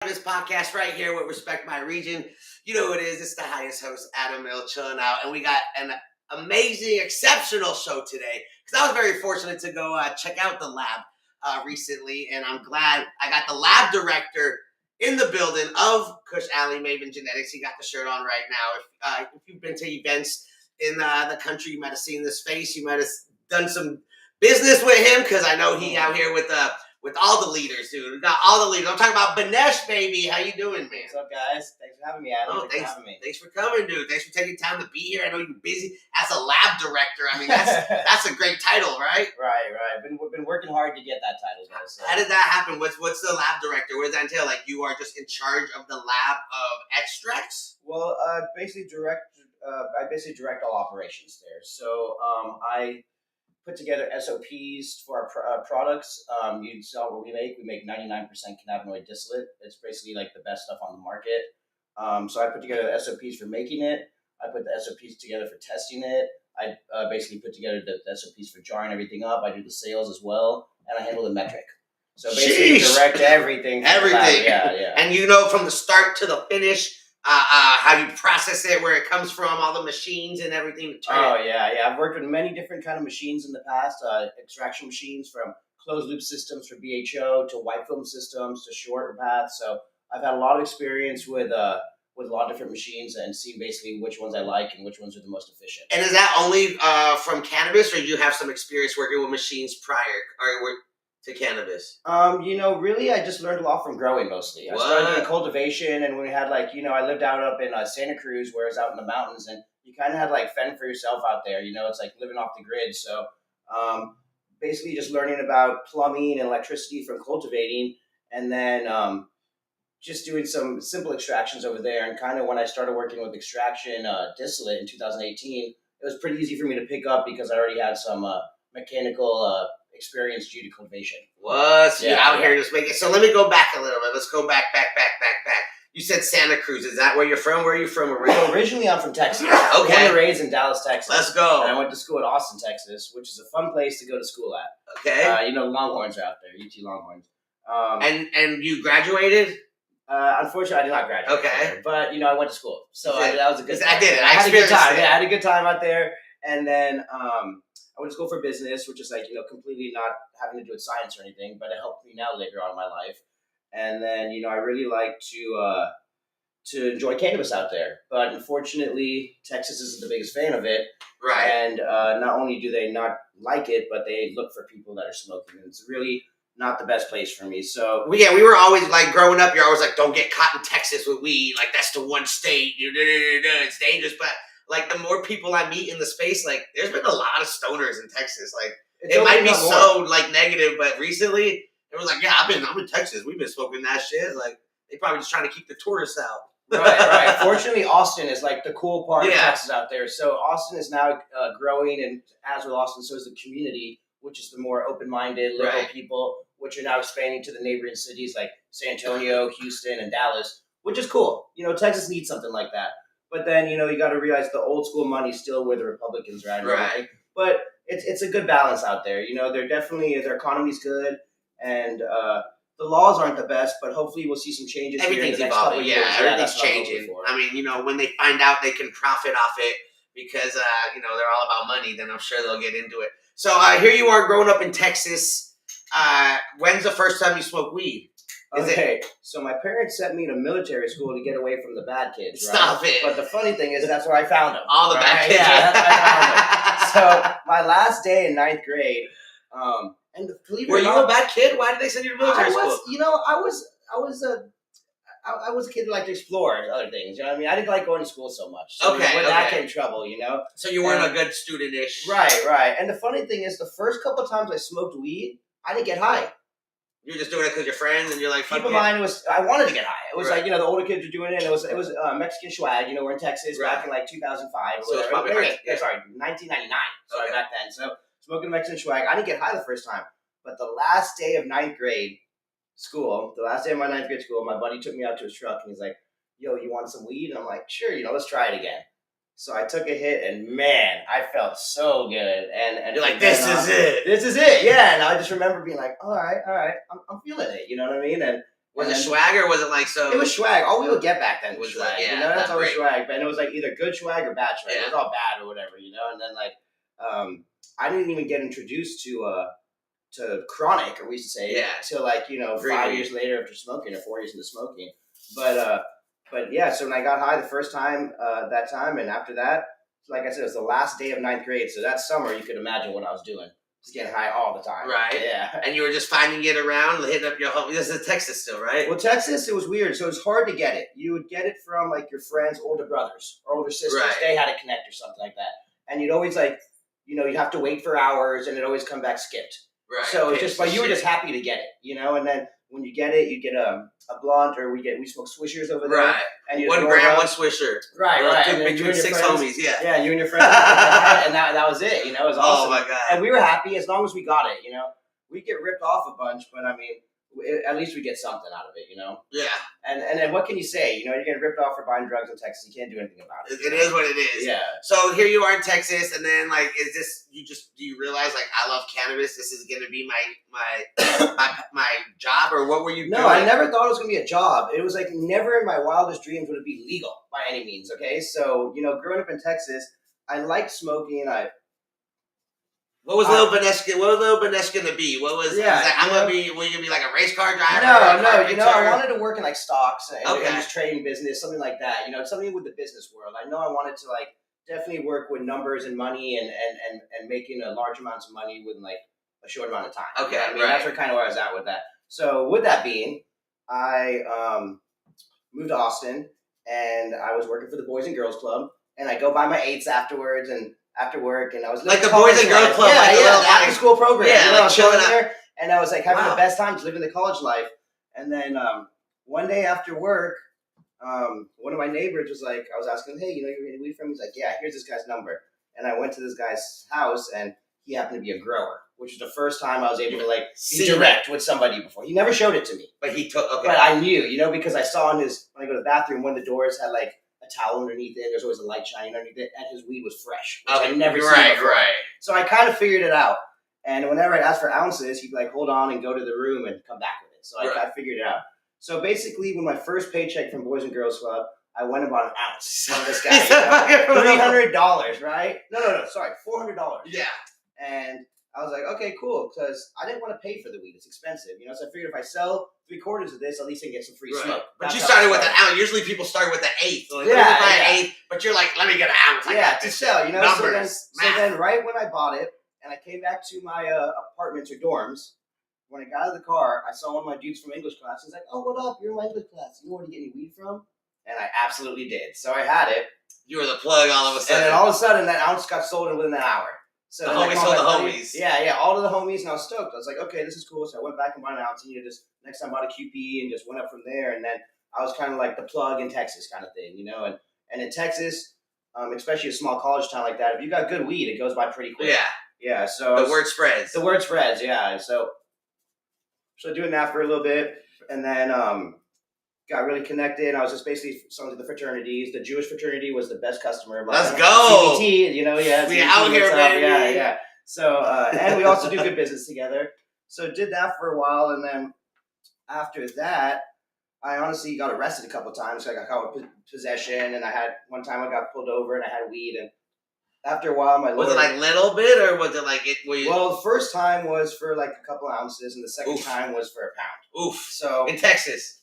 Cannabis Podcast right here with Respect My Region. You know who it is. It's the highest host, Adam L. chilling out. And we got an amazing, exceptional show today. Because I was very fortunate to go check out the lab recently. And I'm glad I got the lab director in the building of Kush Maven Genetics. He got the shirt on right now. If you've been to events in the country, you might have seen this face. You might have done some business with him because I know he out here with all the leaders, dude. We got all the leaders. I'm talking about Binesh, baby. How you doing, man? What's up, guys? Thanks for having me, Adam. Thanks for coming, dude. Thanks for taking time to be here. I know you're busy as a lab director. I mean, that's a great title, right? Right. We've been working hard to get that title, guys. So. How did that happen? What's the lab director? What does that entail? Like, you are just in charge of the lab of extracts? Well, I basically direct all operations there. So I put together SOPs for our products. You saw what we make. We make 99% cannabinoid distillate. It's basically like the best stuff on the market. So I put together the SOPs for making it. I put the SOPs together for testing it. I basically put together the SOPs for jarring everything up. I do the sales as well, and I handle the metric. So basically, direct everything. Everything. Yeah. And you know from the start to the finish. How you process it, where it comes from, all the machines and everything. Yeah. I've worked with many different kind of machines in the past. Extraction machines from closed loop systems for BHO to white film systems to shorter paths. So I've had a lot of experience with a lot of different machines and seeing basically which ones I like and which ones are the most efficient. And is that only from cannabis, or do you have some experience working with machines prior to cannabis? Really, I just learned a lot from growing mostly. I started doing cultivation, and when we had I lived out up in Santa Cruz, where I was out in the mountains, and you kind of had fend for yourself out there. It's like living off the grid. So basically just learning about plumbing and electricity from cultivating, and then just doing some simple extractions over there. And kind of when I started working with extraction distillate in 2018, it was pretty easy for me to pick up because I already had some mechanical experience due to cultivation. What? You out here just making. So let me go back a little bit. Let's go back. You said Santa Cruz. Is that where you're from? Where are you from originally? So originally, I'm from Texas. Okay. Born and raised in Dallas, Texas. Let's go. And I went to school at Austin, Texas, which is a fun place to go to school at. Okay. Longhorns are out there. UT Longhorns. And you graduated? Unfortunately, I did not graduate. Okay. But I went to school, so that was a good time. I did it. I had a good time. Yeah, I had a good time out there, and then I went to school for business, which is completely not having to do with science or anything, but it helped me now later on in my life. And then I really like to enjoy cannabis out there, but unfortunately, Texas isn't the biggest fan of it. Right. And not only do they not like it, but they look for people that are smoking. And it's really not the best place for me. So we were always growing up. You're always don't get caught in Texas with weed. That's the one state. It's dangerous, but. The more people I meet in the space, there's been a lot of stoners in Texas. It might be so negative, but recently it was I'm in Texas. We've been smoking that shit. They probably just trying to keep the tourists out. Right. Fortunately, Austin is the cool part of Texas out there. So Austin is now growing, and as with Austin, so is the community, which is the more open-minded, liberal people, which are now expanding to the neighboring cities like San Antonio, Houston, and Dallas, which is cool. Texas needs something like that. But then, you got to realize the old school money's still where the Republicans are at. Right. But it's a good balance out there. They're definitely, their economy's good, and the laws aren't the best, but hopefully we'll see some changes. Everything's evolving. Everything's changing. I mean, when they find out they can profit off it because, they're all about money, then I'm sure they'll get into it. So here you are growing up in Texas. When's the first time you smoked weed? So my parents sent me to military school to get away from the bad kids, right? Stop it. But the funny thing is that's where I found them. All the bad kids. Yeah, that's where I found them. So my last day in 9th grade, were you a bad kid? Why did they send you to military school? I was a kid who liked to explore other things. You know what I mean? I didn't like going to school so much. So that came trouble, So you weren't a good student-ish. Right. And the funny thing is the first couple of times I smoked weed, I didn't get high. You're just doing it because you're friends, and you're keep in mind, I wanted to get high. It was the older kids were doing it, and it was Mexican swag. We're in Texas back in 2005. So it's probably 1999. Sorry, back then. So smoking Mexican swag. I didn't get high the first time, but the last day of 9th grade school, the last day of my 9th grade school, my buddy took me out to his truck, and he's like, "Yo, you want some weed?" And I'm like, "Sure, let's try it again." So I took a hit, and man, I felt so good. And you're like, this is it. This is it, yeah. And I just remember being like, all right, I'm feeling it. You know what I mean? And Was it swag or was it like so? It was swag. All we would get back then was swag. Yeah, you know, that's always swag. But it was like either good swag or bad swag. Yeah. It was all bad or whatever, you know. And then like, I didn't even get introduced to chronic, or we used to say, till like 5 years later after smoking, or 4 years into smoking. But yeah, so when I got high the first time, that time, and after that, like I said, it was the last day of 9th grade. So that summer, you could imagine what I was doing. Just getting high all the time. Right. Yeah. And you were just finding it around, hitting up your home. This is Texas still, right? Well, Texas, it was weird. So it was hard to get it. You would get it from like your friends' older brothers or older sisters. Right. They had a connect or something like that. And you'd always you'd have to wait for hours, and it'd always come back skipped. Right. So it's just, but you were just happy to get it, And then when you get it, you get a blunt, or we smoke swishers over there. Right. And 1 gram, 1 swisher. Right. And between 6 homies, yeah. Yeah, you and your friends. And that was it, It was awesome. Oh my God. And we were happy as long as we got it, We get ripped off a bunch, but I mean, at least we get something out of it, Yeah. And then what can you say? You're getting ripped off for buying drugs in Texas. You can't do anything about it. It is what it is. Yeah. So here you are in Texas, and then like, is this do you realize like I love cannabis? This is gonna be my job, or what were you doing? No, I never thought it was gonna be a job. It was like never in my wildest dreams would it be legal by any means. Okay, so growing up in Texas, I liked smoking. What was Little Binesh gonna be? What was? Yeah, were you gonna be like a race car driver? No. I wanted to work in like stocks and just trading business, something like that. Something with the business world. I know I wanted to like definitely work with numbers and money and making a large amounts of money within like a short amount of time. Okay, that's where I was at with that. So with that being, I moved to Austin, and I was working for the Boys and Girls Club, and I go buy my eights afterwards and after work, and I was like the Boys and Girls Club, the after school program. Yeah, like chilling there, and I was like having the best times living the college life. And then one day after work, one of my neighbors was like, I was asking him, hey, you're getting weed from? He's like, yeah, here's this guy's number. And I went to this guy's house, and he happened to be a grower, which was the first time I was able to like be direct with somebody before. He never showed it to me, but he took. Okay. But I knew, because I saw when I go to the bathroom, one of the doors had like a towel underneath it. There's always a light shining underneath it, and his weed was fresh, which I'd never seen before. Right. So I kind of figured it out. And whenever I asked for ounces, he'd be like, hold on and go to the room and come back with it. So I figured it out. So basically, when my first paycheck from Boys and Girls Club, I went and bought an ounce from this guy. $300, right? No, sorry, $400. Yeah. And I was like, okay, cool, because I didn't want to pay for the weed. It's expensive, So I figured if I sell 3/4 of this, at least I can get some free smoke. But you started with an ounce. Usually people start with an eighth. Like, an eighth, but you're like, let me get an ounce. To sell, Numbers. So then right when I bought it, and I came back to my apartments or dorms, when I got out of the car, I saw one of my dudes from English class. He's like, oh, what up? You're in my English class. You know where to get any weed from? And I absolutely did. So I had it. You were the plug all of a sudden. And then all of a sudden, that ounce got sold within an hour. So the homies sold the homies. Yeah, all of the homies, and I was stoked. I was like, okay, this is cool. So I went back and bought an ounce, and just next time bought a QP and just went up from there. And then I was kind of like the plug in Texas kind of thing, And in Texas, especially a small college town like that, if you got good weed, it goes by pretty quick. Yeah. So the word spreads. The word spreads. Yeah. So doing that for a little bit, and then got really connected. I was just basically selling to the fraternities. The Jewish fraternity was the best customer. Let's go. CBT, we out here, baby. Yeah. So and we also do good business together. So did that for a while, and then after that, I honestly got arrested a couple of times. So I got caught with possession, and one time I got pulled over and I had weed. And after a while, my lawyer... Was it like little bit, or was it like it? Well, the first time was for like a couple ounces, and the second time was for a pound. Oof. So in Texas.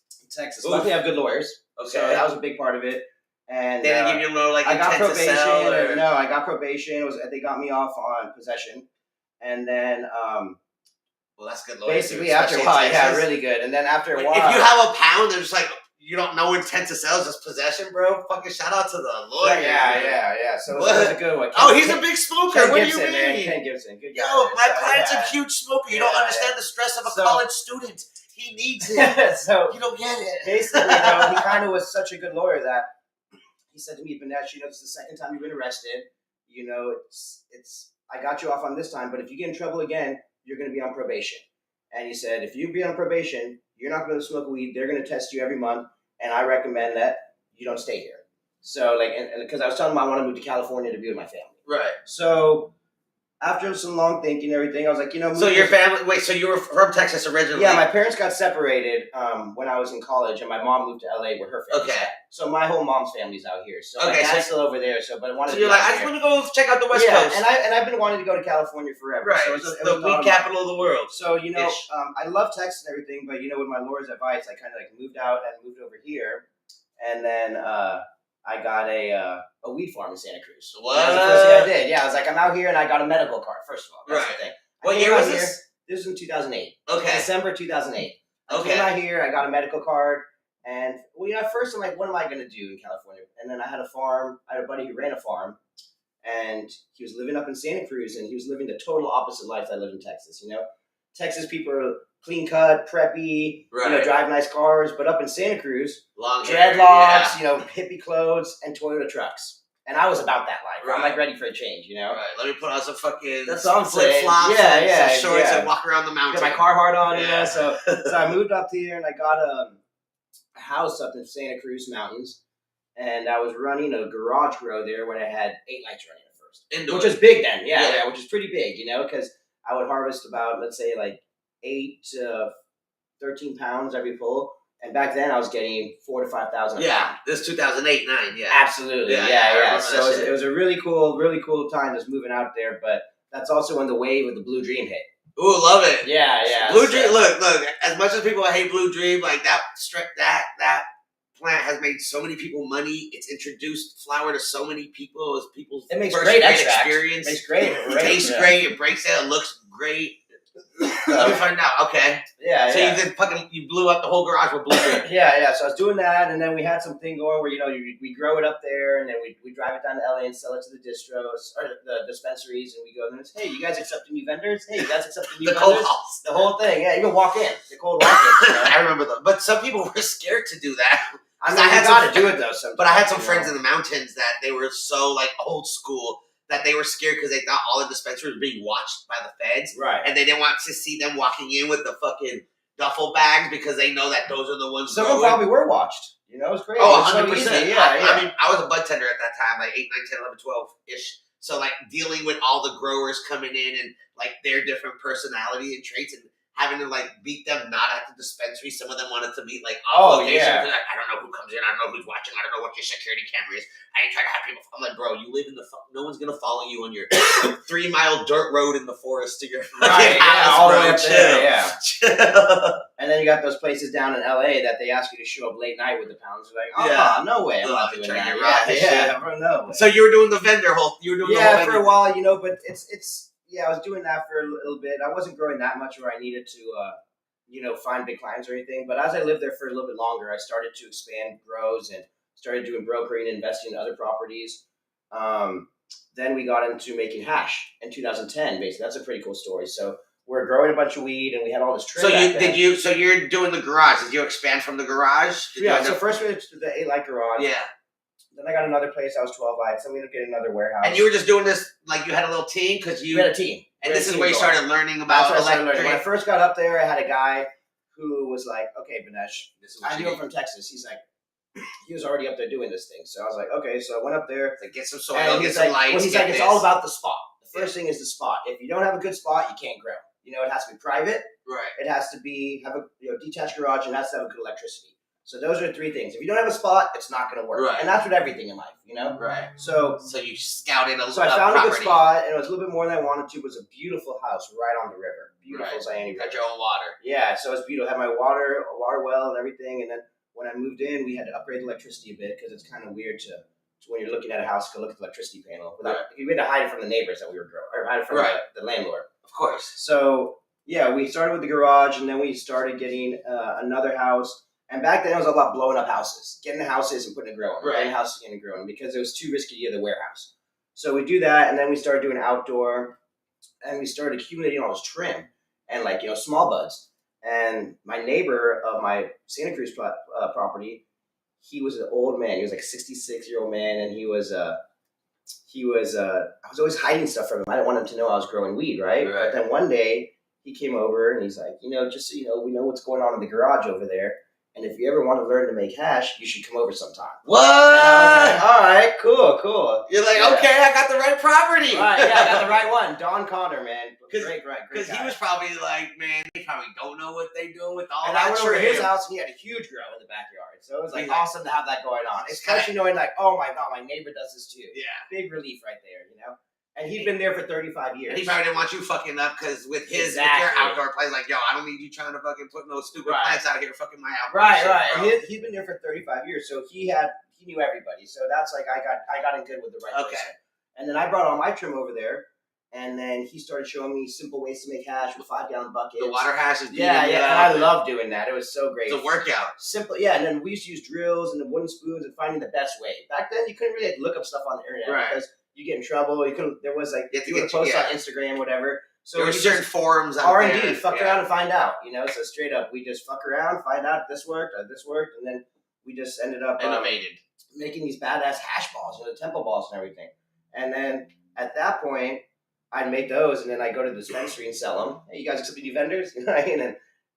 Luckily, I have good lawyers. Okay. So that was a big part of it. And they didn't give you no like I got intent probation. To sell, or... No, I got probation. They got me off on possession, and then well, that's good lawyers. Basically, after a while, really good. And then after a while, if you have a pound, there's like you don't know intent to sell, just possession, bro. Fucking shout out to the lawyer. Yeah. So it was a good one. He's a big smoker. What do you mean? Man. Ken Gibson, good guy. Yo, my client's a huge smoker. You don't understand the stress of a college student. He needs it. So you don't get it. Basically, he kind of was such a good lawyer that he said to me, Binesh, it's the second time you've been arrested. It's I got you off on this time, but if you get in trouble again, you're going to be on probation. And he said, if you be on probation, you're not going to smoke weed. They're going to test you every month, and I recommend that you don't stay here. So, and because I was telling him I want to move to California to be with my family. Right. So after some long thinking and everything, I was like, So your family, wait, so you were from Texas originally? Yeah, my parents got separated when I was in college, and my mom moved to LA where her family's at. So my whole mom's family's out here. So my dad's still over there. So, but I wanted to. So you're like, I just want to go check out the West Coast. And I've been wanting to go to California forever. Right, so it was the weed capital of the world. So I love Texas and everything, but with my Lord's advice, I kind of moved out and moved over here, and then I got a weed farm in Santa Cruz. What? That's the first thing I did. Yeah, I was like, I'm out here, and I got a medical card. First of all, that's the thing. What year was this? This was in 2008. Okay. December 2008. I came out here, I got a medical card, and at first I'm like, what am I going to do in California? And then I had a farm. I had a buddy who ran a farm, and he was living up in Santa Cruz, and he was living the total opposite life I live in Texas. Texas people are clean cut, preppy, drive nice cars, but up in Santa Cruz, long dreadlocks, hippie clothes, and Toyota trucks. And I was about that life. Right. I'm like ready for a change, Right. Let me put on some fucking flip flops and some shorts and walk around the mountain. Get my Carhartt on, So I moved up here and I got a house up in Santa Cruz Mountains. And I was running a garage grow there when I had 8 lights running at first. Indoor. Which was big then, which is pretty big, because I would harvest about, let's say, like 8 to 13 pounds every pull. And back then, I was getting 4,000 to 5,000. Yeah, this 2008, 9. Yeah, absolutely. Yeah. So it was a really cool time just moving out there. But that's also when the wave of the Blue Dream hit. Ooh, love it. Yeah. Blue Dream. Look. As much as people hate Blue Dream, like that plant has made so many people money. It's introduced flower to so many people. It's people's it makes first great experience. It makes great. It tastes great. It breaks out. It looks great. Let me find out. Okay. Yeah. So you blew up the whole garage with Blue Dream. Yeah. So I was doing that, and then we had something going where we grow it up there, and then we drive it down to LA and sell it to the distros or the dispensaries, and we go there and say, hey, you guys accepting new vendors? Hey, you guys accepting new vendors? The whole thing. Yeah, you can walk in. The cold walk-in. I remember that. But some people were scared to do that. I had to do it though. Sometimes, but I had some friends in the mountains that they were so old school that they were scared because they thought all the dispensaries were being watched by the feds. Right. And they didn't want to see them walking in with the fucking duffel bags because they know that those are the ones. Some of them probably were watched. It's crazy. Oh, 100%. So I mean, I was a bud tender at that time, 8, 9, 10, 11, 12-ish. So, dealing with all the growers coming in and, their different personality and traits and having to, beat them not at the dispensary. Some of them wanted to meet, off location. Yeah. I don't know who comes in. I don't know who's watching. I don't know what your security camera is. I ain't trying to have people. I'm like, bro, you live in no one's going to follow you on your 3-mile dirt road in the forest to your house, all bro. the way up there, Chill. And then you got those places down in LA that they ask you to show up late night with the pounds. You're no way. I'm not doing that. No way. So you were doing the vendor you were doing the whole for a while, but it's I was doing that for a little bit. I wasn't growing that much where I needed to, find big clients or anything. But as I lived there for a little bit longer, I started to expand grows and started doing brokering and investing in other properties. Then we got into making hash in 2010, basically. That's a pretty cool story. So we're growing a bunch of weed and we had all this trim. So you're doing the garage. Did you expand from the garage? So first we did the 8-light garage. Yeah. Then I got another place. I was 12 lights. Then we ended up getting another warehouse. And you were just doing this you had a little team because you had a team. And this is where you started learning about electric. When I first got up there, I had a guy who was like, "Okay, Binesh, I knew him from Texas." He's like, he was already up there doing this thing. So I was like, "Okay." So I went up there, get some soil, get some lights. He's like, "It's all about the spot. The first thing is the spot. If you don't have a good spot, you can't grow. It has to be private. Right. It has to have a detached garage, and it has to have a good electricity." So those are 3 things. If you don't have a spot, it's not going to work. Right. And that's with everything in life, Right. So you scouted So I found a good spot, and it was a little bit more than I wanted to. It was a beautiful house right on the river. Beautiful Zayani River. Got your own water. Yeah, so it was beautiful. I had my water well and everything. And then when I moved in, we had to upgrade the electricity a bit because it's kind of weird to when you're looking at a house, go look at the electricity panel. We had to hide it from the neighbors that we were growing, or hide it from the landlord. Of course. So, we started with the garage, and then we started getting another house. And back then, it was all about blowing up houses, getting the houses and putting a grow in, getting the house and growing because it was too risky to get the warehouse. So we do that, and then we started doing outdoor, and we started accumulating all this trim and small buds. And my neighbor of my Santa Cruz property, he was an old man. He was like a 66-year-old man, and I was always hiding stuff from him. I didn't want him to know I was growing weed, right? But then one day he came over and he's like, just so you know, we know what's going on in the garage over there. And if you ever want to learn to make hash, you should come over sometime. What? And I was like, all right, cool. You're like, okay, I got the right property. Right, yeah, I got the right one. Don Connor, man. Great Because he guy. was probably like, man, they probably don't know what they doing with all and that. I went over to his house, and he had a huge grow in the backyard. So it was like awesome to have that going on. Especially knowing like, oh my God, my neighbor does this too. Yeah. Big relief right there, you know? And he'd been there for 35 years. And he probably didn't want you fucking up because with your outdoor place, like, yo, I don't need you trying to fucking put no stupid plants out here fucking my outdoor shit, Right. Bro. And he'd been there for 35 years, so he knew everybody. So that's like I got in good with the right person. And then I brought all my trim over there, and then he started showing me simple ways to make hash with 5-gallon buckets. The water hash is and I love doing that. It was so great. It's a workout. Simple, yeah. And then we used to use drills and the wooden spoons and finding the best way. Back then, you couldn't really look up stuff on the internet because you get in trouble. You couldn't. There was like you could post on Instagram, whatever. So there were certain forums out R&D, there. Fuck around and find out. You know, so straight up, we just fuck around, find out this worked, and then we just ended up making these badass hash balls, the temple balls and everything. And then at that point, I'd make those, and then I go to the dispensary and sell them. Hey, you guys accept any vendors? You know what I mean?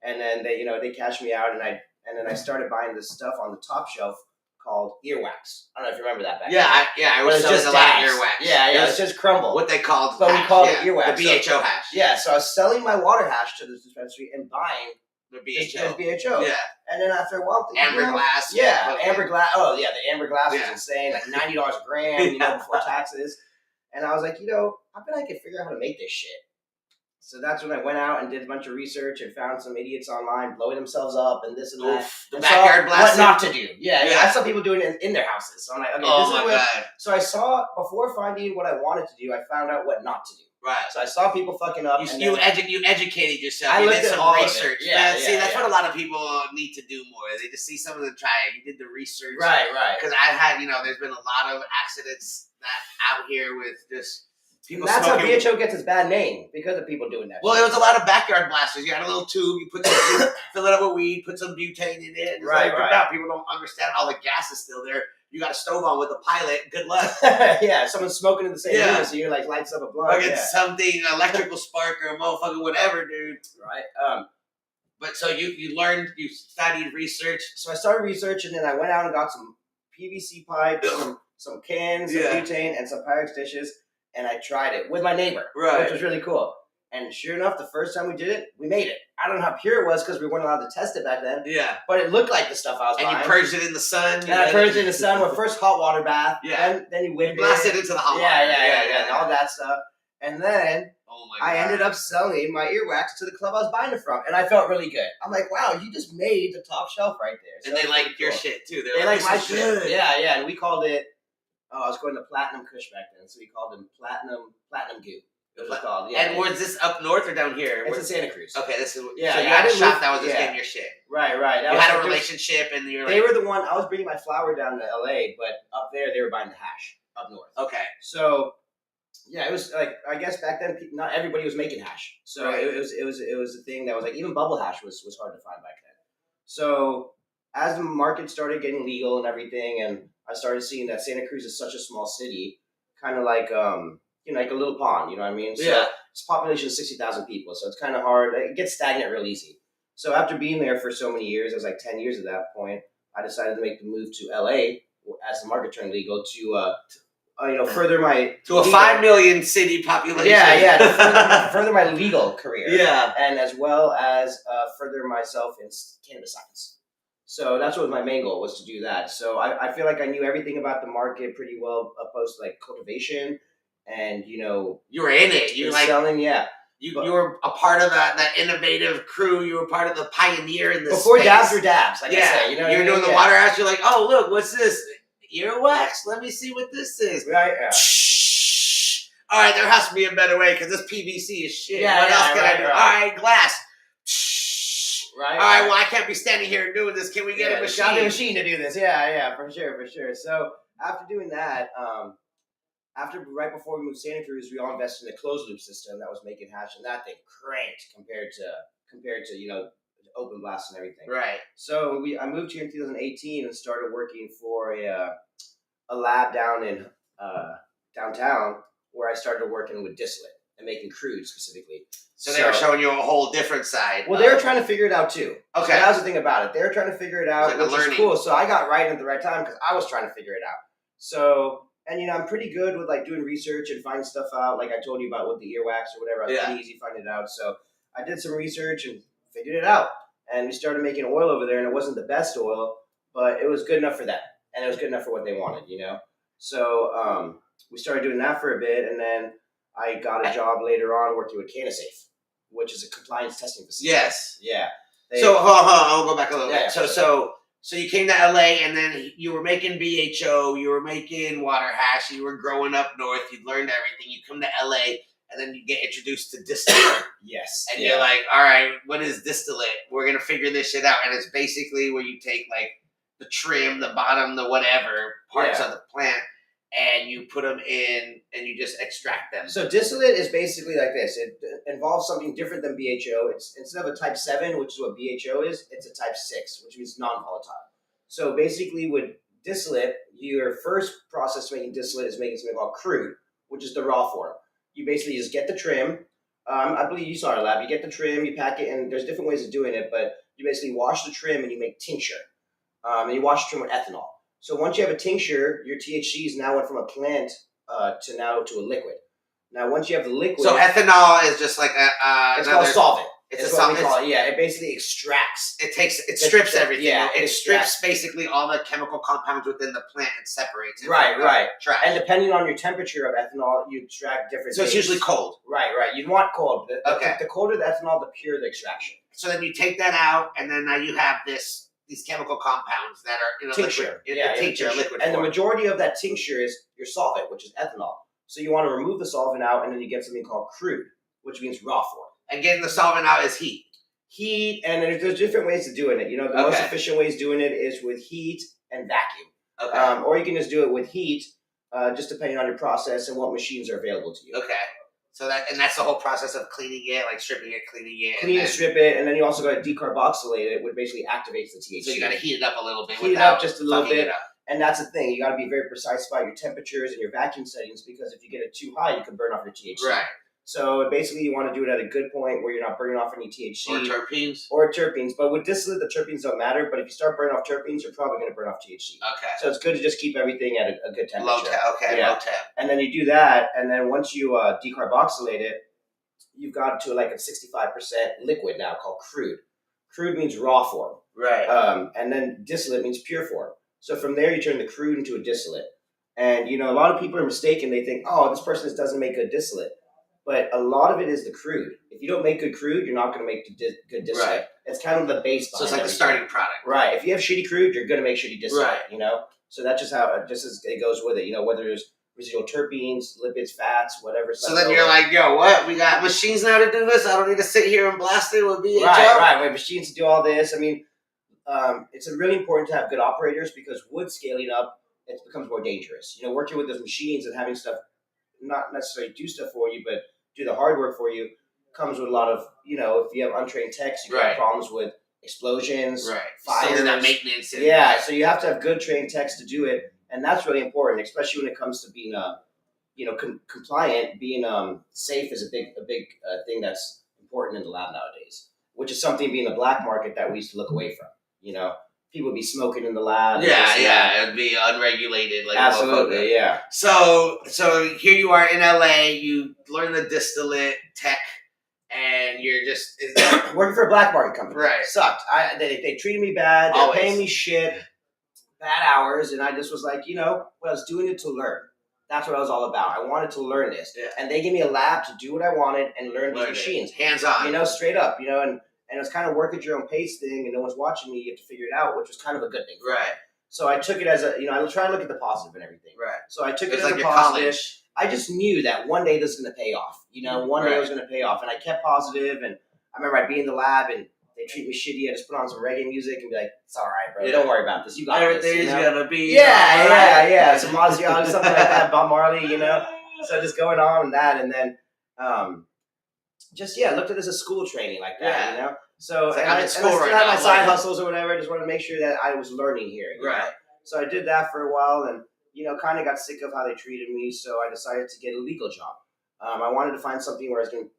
And then they, they cash me out, and then I started buying this stuff on the top shelf called earwax. I don't know if you remember that back then. I was selling a lot of earwax. Yeah, it's just crumble. What they called but we called it earwax. The BHO hash. Yeah, so I was selling my water hash to the dispensary and buying the BHO. Yeah. And then after a while, amber glass. Yeah, amber glass. Oh, yeah, the amber glass was insane. Like $90 a gram, before taxes. And I was like, I bet I could figure out how to make this shit. So that's when I went out and did a bunch of research and found some idiots online blowing themselves up and this and that. The backyard blasting. What not to do. Yeah. I saw people doing it in their houses. So I'm like, okay, God. So I saw, before finding what I wanted to do, I found out what not to do. Right. So I saw people fucking up. You educated yourself. You did some research. That's what a lot of people need to do more. They just see someone to try it. You did the research. Right. Because I had, there's been a lot of accidents out here with just people that's smoking. How BHO gets its bad name, because of people doing that. Well, it was a lot of backyard blasters. You had a little tube, you put some, fill it up with weed, put some butane in it. Right. People don't understand all the gas is still there. You got a stove on with a pilot. Good luck. Yeah, someone's smoking in the same room, so you're like lights up a blunt. Like it's something, electrical spark or a motherfucker, whatever, dude. Right. But so you learned, you studied research. So I started research, and then I went out and got some PVC pipes, some cans of butane, and some Pyrex dishes, and I tried it with my neighbor, which was really cool. And sure enough, the first time we did it, we made it. I don't know how pure it was because we weren't allowed to test it back then. Yeah. But it looked like the stuff I was buying. And you purged it in the sun. And I purged it in the sun with first hot water bath. Yeah. Then you whip it. Blast it into the hot water. Yeah, and all that stuff. And then I ended up selling my earwax to the club I was buying it from. And I felt really good. I'm like, wow, you just made the top shelf right there. So and they liked your shit too. They liked my shit. Yeah. And we called it, I was going to Platinum Kush back then. So we called them Platinum Goo. It was called. Yeah, and was this up north or down here? It's in Santa Cruz. Okay, this is. So you I had a shop that was just getting your shit. Right. You had a relationship, and you were they were the one. I was bringing my flower down to LA, but up there they were buying the hash up north. Okay. So it was like, I guess back then not everybody was making hash, so it was a thing that was like, even bubble hash was hard to find back then. So as the market started getting legal and everything, and I started seeing that Santa Cruz is such a small city, kind of like like a little pond, you know what I mean? So its population is 60,000 people, so it's kind of hard. It gets stagnant real easy. So after being there for so many years, it was like 10 years at that point, I decided to make the move to LA as the market turned legal to further my a 5 million city population. To further my legal career. Yeah, and as well as further myself in cannabis science. So that's what my main goal was, to do that. So I feel like I knew everything about the market pretty well, opposed to like cultivation. And you were in it. You were like selling, You were a part of that innovative crew. You were part of the pioneer in this before space. dabs or dabs. Like I say, you were doing the water hash. You're like, oh look, what's this? Earwax. Let me see what this is. Right. Yeah. All right, there has to be a better way because this PVC is shit. What else can I do? All right, glass. Right. All right. Well, I can't be standing here and doing this. Can we get a machine? Got a machine to do this. Yeah, for sure. So after doing that, right before we moved to Santa Cruz, we all invested in a closed loop system that was making hash, and that thing cranked compared to open blast and everything. Right. So I moved here in 2018 and started working for a lab down in downtown, where I started working with distillate and making crude specifically. So they were showing you a whole different side. Well, they were trying to figure it out too. Okay. So that was the thing about it. They were trying to figure it out, which is cool. So I got right at the right time because I was trying to figure it out. So, and I'm pretty good with like doing research and finding stuff out. Like I told you about with the earwax or whatever. I was pretty easy finding it out. So I did some research and figured it out. And we started making oil over there, and it wasn't the best oil, but it was good enough for them. And it was good enough for what they wanted, So we started doing that for a bit, and then I got a job later on working with CannaSafe, which is a compliance testing facility. Yes. Yeah. So I'll go back a little bit. Yeah, So you came to LA, and then you were making BHO, you were making water hash, you were growing up north, you'd learned everything. You come to LA, and then you get introduced to distillate. Yes. And you're like, all right, what is distillate? We're going to figure this shit out. And it's basically where you take like the trim, the bottom, the whatever parts of the plant, and you put them in and you just extract them. So distillate is basically like this. It involves something different than BHO. It's instead of a type 7, which is what BHO is, it's a type 6, which means non-volatile. So basically with distillate, your first process making distillate is making something called crude, which is the raw form. You basically just get the trim. I believe you saw our lab. You get the trim, you pack it, and there's different ways of doing it, but you basically wash the trim and you make tincture. And you wash the trim with ethanol. So once you have a tincture, your THCs now went from a plant to a liquid. Now once you have the liquid, so ethanol is just like it's called solvent. It's a solvent. Yeah, it basically extracts. It strips everything. Yeah, it strips basically all the chemical compounds within the plant and separates it. Right. Trash. And depending on your temperature of ethanol, you extract different. So it's usually cold. Right. You'd want cold. Okay. The colder the ethanol, the purer the extraction. So then you take that out, and then now you have these chemical compounds that are in a tincture. Tincture, liquid and form. The majority of that tincture is your solvent, which is ethanol. So you want to remove the solvent out, and then you get something called crude, which means raw form. And getting the solvent out is heat. And there's different ways of doing it. The most efficient ways of doing it is with heat and vacuum. Okay. Or you can just do it with heat, just depending on your process and what machines are available to you. Okay. So that's the whole process of cleaning it, like stripping it, cleaning it. Clean and strip it, and then you also got to decarboxylate it, which basically activates the THC. So you got to heat it up a little bit. Heat it up just a little bit. And that's the thing. You got to be very precise about your temperatures and your vacuum settings, because if you get it too high, you can burn off your THC. Right. So basically, you want to do it at a good point where you're not burning off any THC. Or terpenes. But with distillate, the terpenes don't matter. But if you start burning off terpenes, you're probably going to burn off THC. Okay. So it's good to just keep everything at a good temperature. Low temp. And then you do that, and then once you decarboxylate it, you've got to like a 65% liquid now called crude. Crude means raw form. Right. And then distillate means pure form. So from there, you turn the crude into a distillate. And, a lot of people are mistaken. They think, oh, this person doesn't make good distillate. But a lot of it is the crude. If you don't make good crude, you're not going to make good distillate. Right. It's kind of the base behind So it's like the starting product. Right. If you have shitty crude, you're going to make shitty distillate, So that's just how it goes with it, whether there's residual terpenes, lipids, fats, whatever. So then you're like, yo, what? We got machines now to do this? I don't need to sit here and blast it with BHO? Right. We have machines to do all this. I mean, it's really important to have good operators, because wood scaling up, it becomes more dangerous. Working with those machines and having stuff not necessarily do stuff for you, but do the hard work for you, comes with a lot of, if you have untrained techs, you have problems with explosions, fires. So that maintenance. So you have to have good trained techs to do it. And that's really important, especially when it comes to being, compliant. Being safe is a big thing that's important in the lab nowadays, which is something being the black market that we used to look away from. People would be smoking in the lab. Yeah, it'd be unregulated. Like absolutely, yeah. So here you are in LA. You learn the distillate tech, and you're just working for a black market company. Right, sucked. They treated me bad. They're paying me shit, bad hours, and I just was like, I was doing it to learn. That's what I was all about. I wanted to learn this, and they gave me a lab to do what I wanted and learn these machines, hands on. Straight up, And it's kind of work at your own pace thing, and no one's watching me. You have to figure it out, which was kind of a good thing. Right. So I took it as I try to look at the positive and everything. Right. So I took it as like a your positive. College. I just knew that one day this was going to pay off. One day it was going to pay off. And I kept positive, and I remember I'd be in the lab, and they treat me shitty. I just put on some reggae music and be like, it's all right, bro. Don't worry about this. You got this. Everything's going to be Yeah. Some Ozzy, something like that, Bob Marley, So just going on and that, and then looked at this as school training like that, So like I still had my side hustles or whatever. I just wanted to make sure that I was learning here. Right. So I did that for a while, and kind of got sick of how they treated me. So I decided to get a legal job. I wanted to find something where I was going to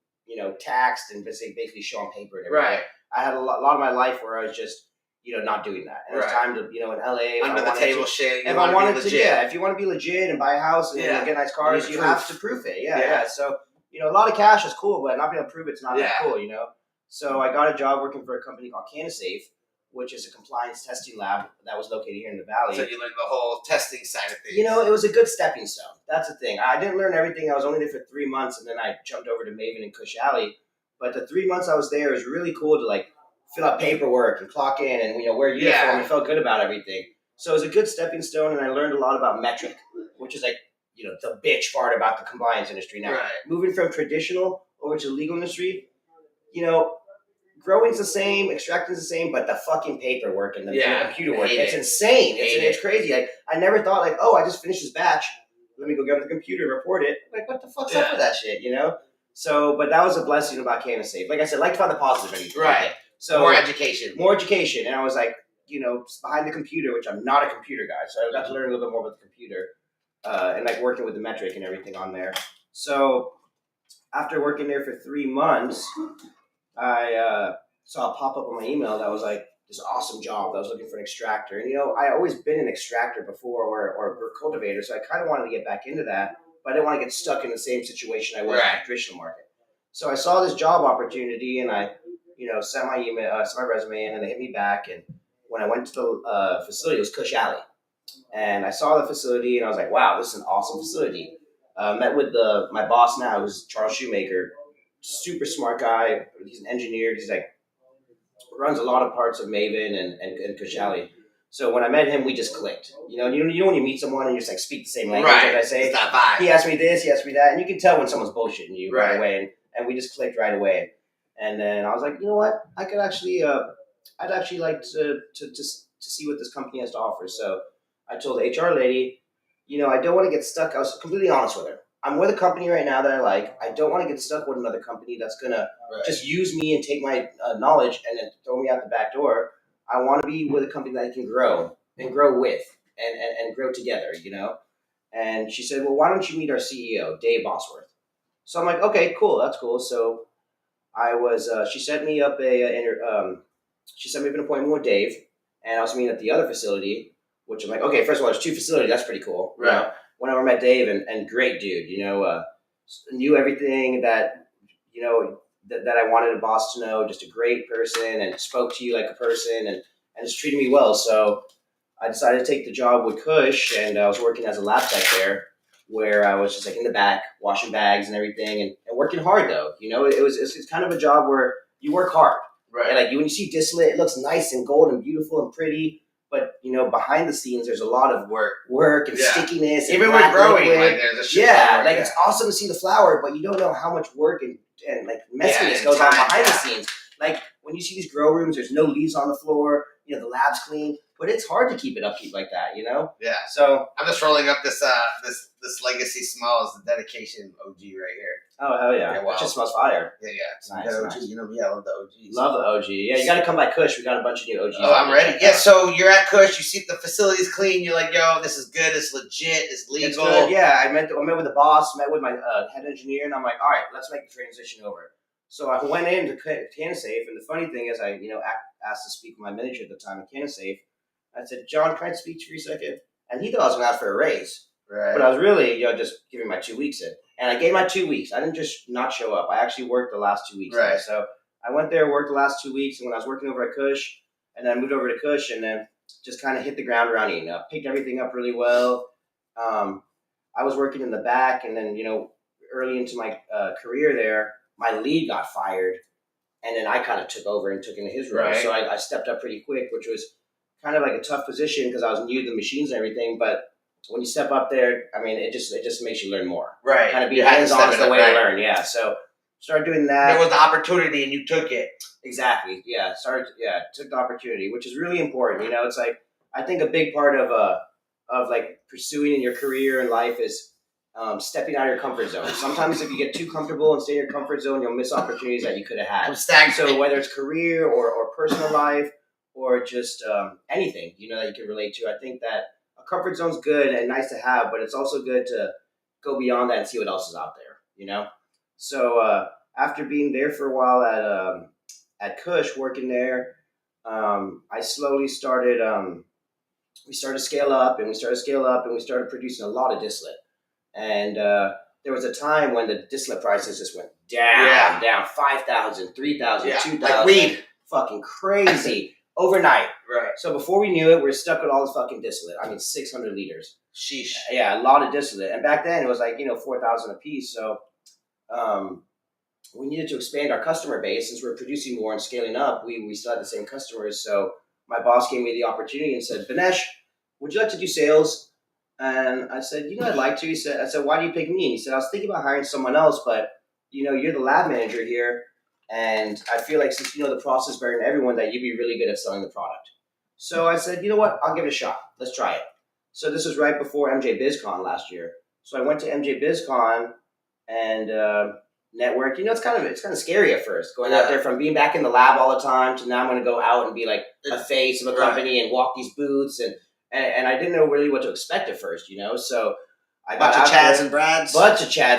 taxed and basically show on paper and everything. Right. I had a lot of my life where I was just, not doing that. And it was time to, in LA. Under the table shit. If I wanted to, if you want to be legit and buy a house and get nice cars, you have to prove it. Yeah. So, a lot of cash is cool, but not being able to prove it's not that cool, So I got a job working for a company called CannaSafe, which is a compliance testing lab that was located here in the Valley. So you learned the whole testing side of things. It was a good stepping stone. That's the thing. I didn't learn everything. I was only there for 3 months, and then I jumped over to Maven and Kush. But the 3 months I was there, it was really cool to fill out paperwork and clock in and wear uniform and felt good about everything. So it was a good stepping stone, and I learned a lot about metric, which is the bitch part about the compliance industry now. Right. Moving from traditional over to the legal industry, growing's the same, extracting's the same, but the fucking paperwork and the computer work, it's insane. It's crazy. I never thought I just finished this batch. Let me go get on the computer and report it. What the fuck's up with that shit, So, but that was a blessing about CannaSafe. Like I said, to find the positive in it. Right. So more education. And I was behind the computer, which I'm not a computer guy, so I got to learn a little bit more about the computer and working with the metric and everything on there. So after working there for 3 months, I saw a pop up on my email that was this awesome job. I was looking for an extractor, and I always been an extractor before or a cultivator, so I kind of wanted to get back into that, but I didn't want to get stuck in the same situation I was in the traditional market. So I saw this job opportunity, and I sent my email, sent my resume in, and they hit me back. And when I went to the facility, it was Kush Alley, and I saw the facility, and I was like, wow, this is an awesome facility. Met with my boss now, who's Charles Shoemaker. Super smart guy. He's an engineer. He's runs a lot of parts of Maven and Kush Alley. So when I met him, we just clicked. You know when you meet someone and you just speak the same language, as I say. It's that vibe. He asked me this, he asked me that, and you can tell when someone's bullshitting you right away. And we just clicked right away. And then I was like, you know what? I could actually, I'd actually like to see what this company has to offer. So I told the HR lady, I don't want to get stuck. I was completely honest with her. I'm with a company right now that I like. I don't want to get stuck with another company that's going to just use me and take my knowledge and then throw me out the back door. I want to be with a company that I can grow and grow with and grow together, And she said, well, why don't you meet our CEO, Dave Bosworth? So I'm like, okay, cool. That's cool. So I was, she set me up she set me up an appointment with Dave, and I was meeting at the other facility, which I'm like, okay, first of all, there's 2 facilities. That's pretty cool. Right. When I met Dave, and great dude, knew everything that, that I wanted a boss to know, just a great person, and spoke to you like a person, and just treated me well. So I decided to take the job with Kush, and I was working as a lab tech there, where I was just in the back, washing bags and everything, and working hard though. It's kind of a job where you work hard. Right. And when you see distillate, it looks nice and gold and beautiful and pretty. But behind the scenes, there's a lot of work and stickiness. Even with growing, liquid. there's a shit ton of work, it's awesome to see the flower, but you don't know how much work and messiness goes on behind the scenes. When you see these grow rooms, there's no leaves on the floor. The lab's clean, but it's hard to keep it upkeep like that. Yeah. So I'm just rolling up this Legacy Smalls, the dedication OG right here. Oh hell yeah! It just smells fire. Yeah. It's nice. OG. Nice. I love the OGs. Love the OG. Yeah, you got to come by Kush. We got a bunch of new OGs. Oh, I'm ready. Yeah, so you're at Kush. You see the facility's clean. You're like, yo, this is good. It's legit. It's legal. It's good. Yeah, I met with the boss. Met with my head engineer, and I'm like, all right, let's make the transition over. So I went into CannaSafe, and the funny thing is, I asked to speak with my manager at the time at CannaSafe. I said, John, can I speak to you for a second? And he thought I was going to ask for a raise. Right. But I was really, just giving my 2 weeks in. And I gave my 2 weeks. I didn't just not show up. I actually worked the last 2 weeks. Right. There. So I went there, worked the last 2 weeks. And when I was working over at Kush, and then I moved over to Kush, and then just kind of hit the ground running. Picked everything up really well. I was working in the back, and then, early into my career there, my lead got fired. And then I kind of took over and took into his role. Right. So I stepped up pretty quick, which was kind of a tough position because I was new to the machines and everything. But when you step up there, it just makes you learn more. Right. Kind of be hands-on is the way to learn. Yeah. So started doing that. There was the opportunity and you took it. Exactly. Yeah. Took the opportunity, which is really important. It's I think a big part of pursuing in your career and life is stepping out of your comfort zone. Sometimes if you get too comfortable and stay in your comfort zone, you'll miss opportunities that you could have had. So whether it's career or personal life or just anything, that you can relate to, I think that a comfort zone's good and nice to have, but it's also good to go beyond that and see what else is out there, So after being there for a while at Kush, working there, I slowly started. We started to scale up, and we started producing a lot of distillate. And there was a time when the distillate prices just went down 5,000, 3,000, 2,000, like weed, fucking crazy overnight. Right. So before we knew it, we were stuck with all this fucking distillate. I mean, 600 liters. Sheesh. Yeah, a lot of distillate. And back then it was like 4,000 a piece. So we needed to expand our customer base. Since we're producing more and scaling up, we still had the same customers. So my boss gave me the opportunity and said, Binesh, would you like to do sales? And I said, I'd like to. I said, why do you pick me? And he said, I was thinking about hiring someone else, but you're the lab manager here. And I feel like since you know the process better than everyone, that you'd be really good at selling the product. So I said, you know what? I'll give it a shot. Let's try it. So this was right before MJ BizCon last year. So I went to MJ BizCon and network. It's kind of scary at first going out there from being back in the lab all the time to now I'm going to go out and be like a face of a company and walk these booths and I didn't know really what to expect at first, So I got bunch of Chads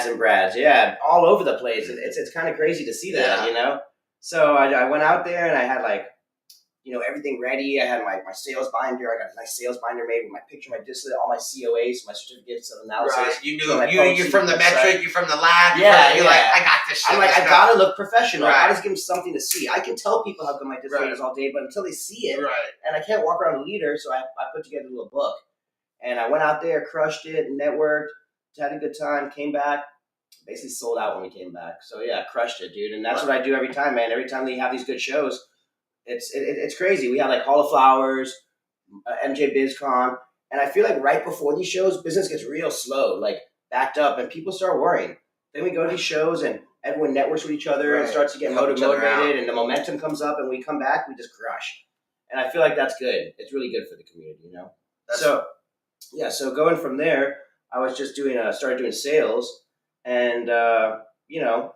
and Brads, yeah, all over the place. It's kind of crazy to see that, So I went out there and I had everything ready. I had my sales binder. I got a nice sales binder made with my picture, my distillate, all my COAs, my certificates of analysis. Right. You knew you're from the metric, you're from the lab. You're like, I got this shit. I'm like, I gotta look professional. Right. I just give them something to see. I can tell people how good my distillate is all day, but until they see it, and I can't walk around a liter, so I put together a little book. And I went out there, crushed it, networked, had a good time, came back, basically sold out when we came back. So yeah, crushed it, dude. And that's what I do every time, man. Every time they have these good shows, it's crazy. We had like Hall of Flowers, MJ BizCon, and I feel like right before these shows, business gets real slow, like backed up, and people start worrying. Then we go to these shows, and everyone networks with each other and starts to get motivated, and the momentum comes up, and we come back, we just crush. And I feel like that's good. It's really good for the community, So going from there, I was just started doing sales, and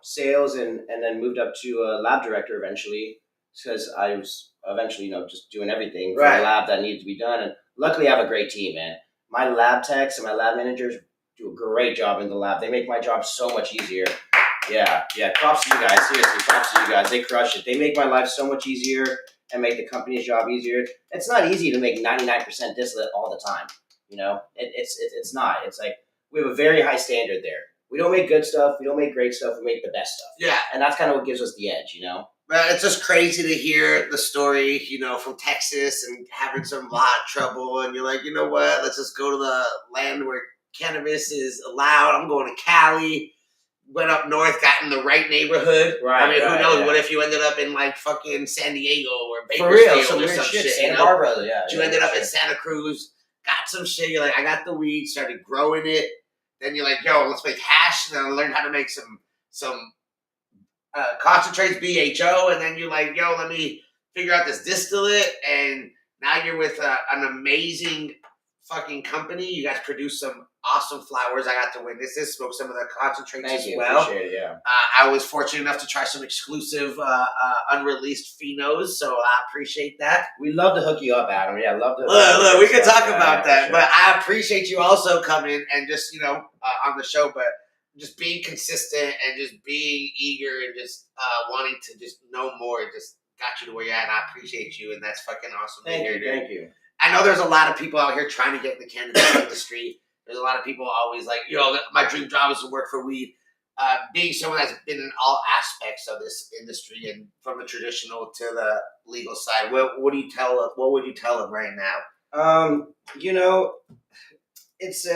sales, and then moved up to a lab director eventually. Because I was eventually, just doing everything for the lab that needed to be done. And luckily, I have a great team, man. My lab techs and my lab managers do a great job in the lab. They make my job so much easier. Yeah. Props to you guys. Seriously, props to you guys. They crush it. They make my life so much easier and make the company's job easier. It's not easy to make 99% distillate all the time. It's not. It's like we have a very high standard there. We don't make good stuff. We don't make great stuff. We make the best stuff. Yeah. And that's kind of what gives us the edge, Well, it's just crazy to hear the story, from Texas and having some lot of trouble. And you're like, you know what? Let's just go to the land where cannabis is allowed. I'm going to Cali. Went up north, got in the right neighborhood. Right. I mean, who knows? Yeah. What if you ended up in like fucking San Diego or Bakersfield? For real, or some shit. Santa Barbara, yeah. You ended up in Santa Cruz, got some shit. You're like, I got the weed, started growing it. Then you're like, yo, let's make hash. And then I learned how to make some concentrates, BHO, and then you're like, yo, let me figure out this distillate, and now you're with an amazing fucking company. You guys produce some awesome flowers. I got to witness this, smoke some of the concentrates as well. Appreciate it, yeah. I was fortunate enough to try some exclusive unreleased phenos, so I appreciate that. We love to hook you up, Adam. Yeah, love to. Look, we can talk about that, but I appreciate you also coming and just, on the show, but just being consistent and just being eager and just wanting to just know more. It just got you to where you're at, and I appreciate you, and that's fucking awesome to hear, dude. Thank you. I know there's a lot of people out here trying to get in the cannabis industry. There's a lot of people always like, my dream job is to work for weed. Being someone that's been in all aspects of this industry and from the traditional to the legal side, what would you tell them right now? It's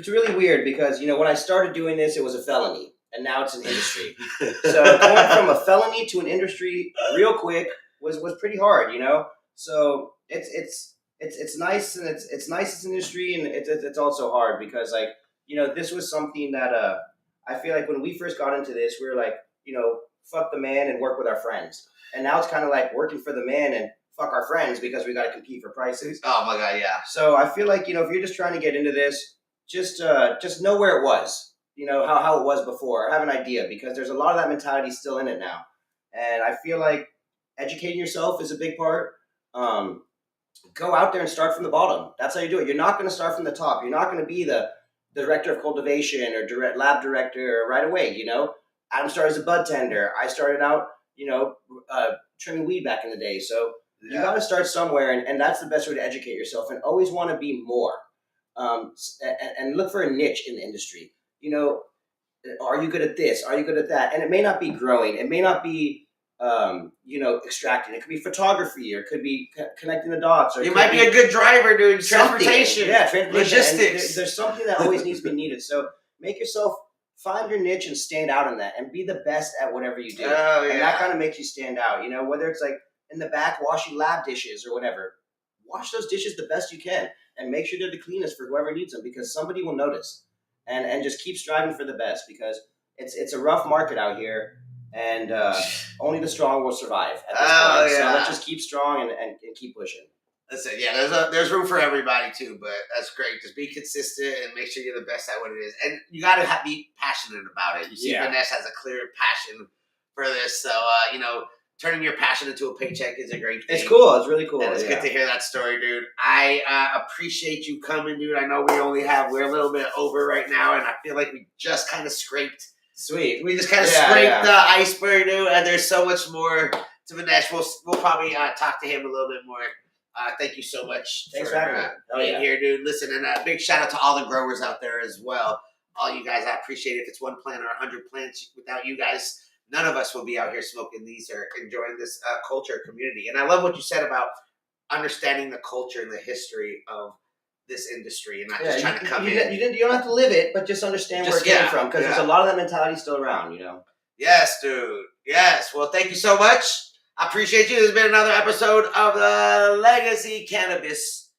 really weird because when I started doing this, it was a felony, and now it's an industry. So going from a felony to an industry real quick was pretty hard, So it's nice, and it's nice as an industry, and it's also hard because this was something that I feel like when we first got into this, we were like, fuck the man and work with our friends, and now it's kind of like working for the man and fuck our friends because we got to compete for prices. Oh my God, yeah. So I feel like, if you're just trying to get into this, just know where it was, how it was before, or have an idea, because there's a lot of that mentality still in it now. And I feel like educating yourself is a big part. Go out there and start from the bottom. That's how you do it. You're not going to start from the top. You're not going to be the director of cultivation or lab director right away, Adam started as a bud tender. I started out, trimming weed back in the day. So you got to start somewhere, and that's the best way to educate yourself, and always want to be more. And look for a niche in the industry. Are you good at this? Are you good at that? And it may not be growing. It may not be, extracting. It could be photography, or it could be connecting the dots. Or you might be a good driver doing transportation. Yeah, transportation. Logistics. There's something that always needs to be needed. So make yourself, find your niche and stand out in that, and be the best at whatever you do. Oh, yeah. And that kind of makes you stand out. Whether it's like in the back washing lab dishes or whatever, wash those dishes the best you can, and make sure they're the cleanest for whoever needs them, because somebody will notice. And just keep striving for the best, because it's a rough market out here, and only the strong will survive at this point. Yeah. So let's just keep strong and keep pushing. Listen, there's room for everybody too, but that's great. Just be consistent and make sure you're the best at what it is, and you got to be passionate about it. You see, Binesh has a clear passion for this, so turning your passion into a paycheck is a great thing. It's cool. It's really cool. And it's good to hear that story, dude. I appreciate you coming, dude. I know we're a little bit over right now, and I feel like we just kind of scraped. Sweet. We just kind of scraped the iceberg, dude, and there's so much more to Binesh. We'll probably talk to him a little bit more. Thank you so much for being here, dude. Listen, and a big shout out to all the growers out there as well. All you guys, I appreciate it. If it's one plant or 100 plants, without you guys, none of us will be out here smoking these or enjoying this culture community. And I love what you said about understanding the culture and the history of this industry, and not just trying to come in. You don't have to live it, but just understand where it came from, because there's a lot of that mentality still around, Yes, dude. Yes. Well, thank you so much. I appreciate you. This has been another episode of the Legacy Cannabis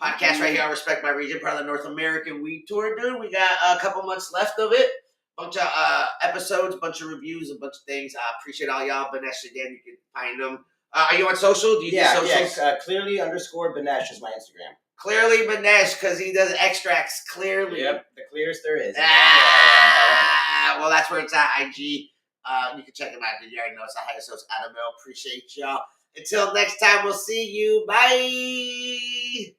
Podcast right here on Respect My Region, part of the North American Weed Tour, dude. We got a couple months left of it. Bunch of episodes, bunch of reviews, a bunch of things. I appreciate all y'all. Binesh, again, you can find them. Are you on social? Do you do socials? clearly_Binesh is my Instagram. Clearly Binesh, because he does extracts clearly. Yep, the clearest there is. Well, that's where it's at, IG. You can check him out. You already know it's the highest host, Adam L. Appreciate y'all. Until next time, we'll see you. Bye.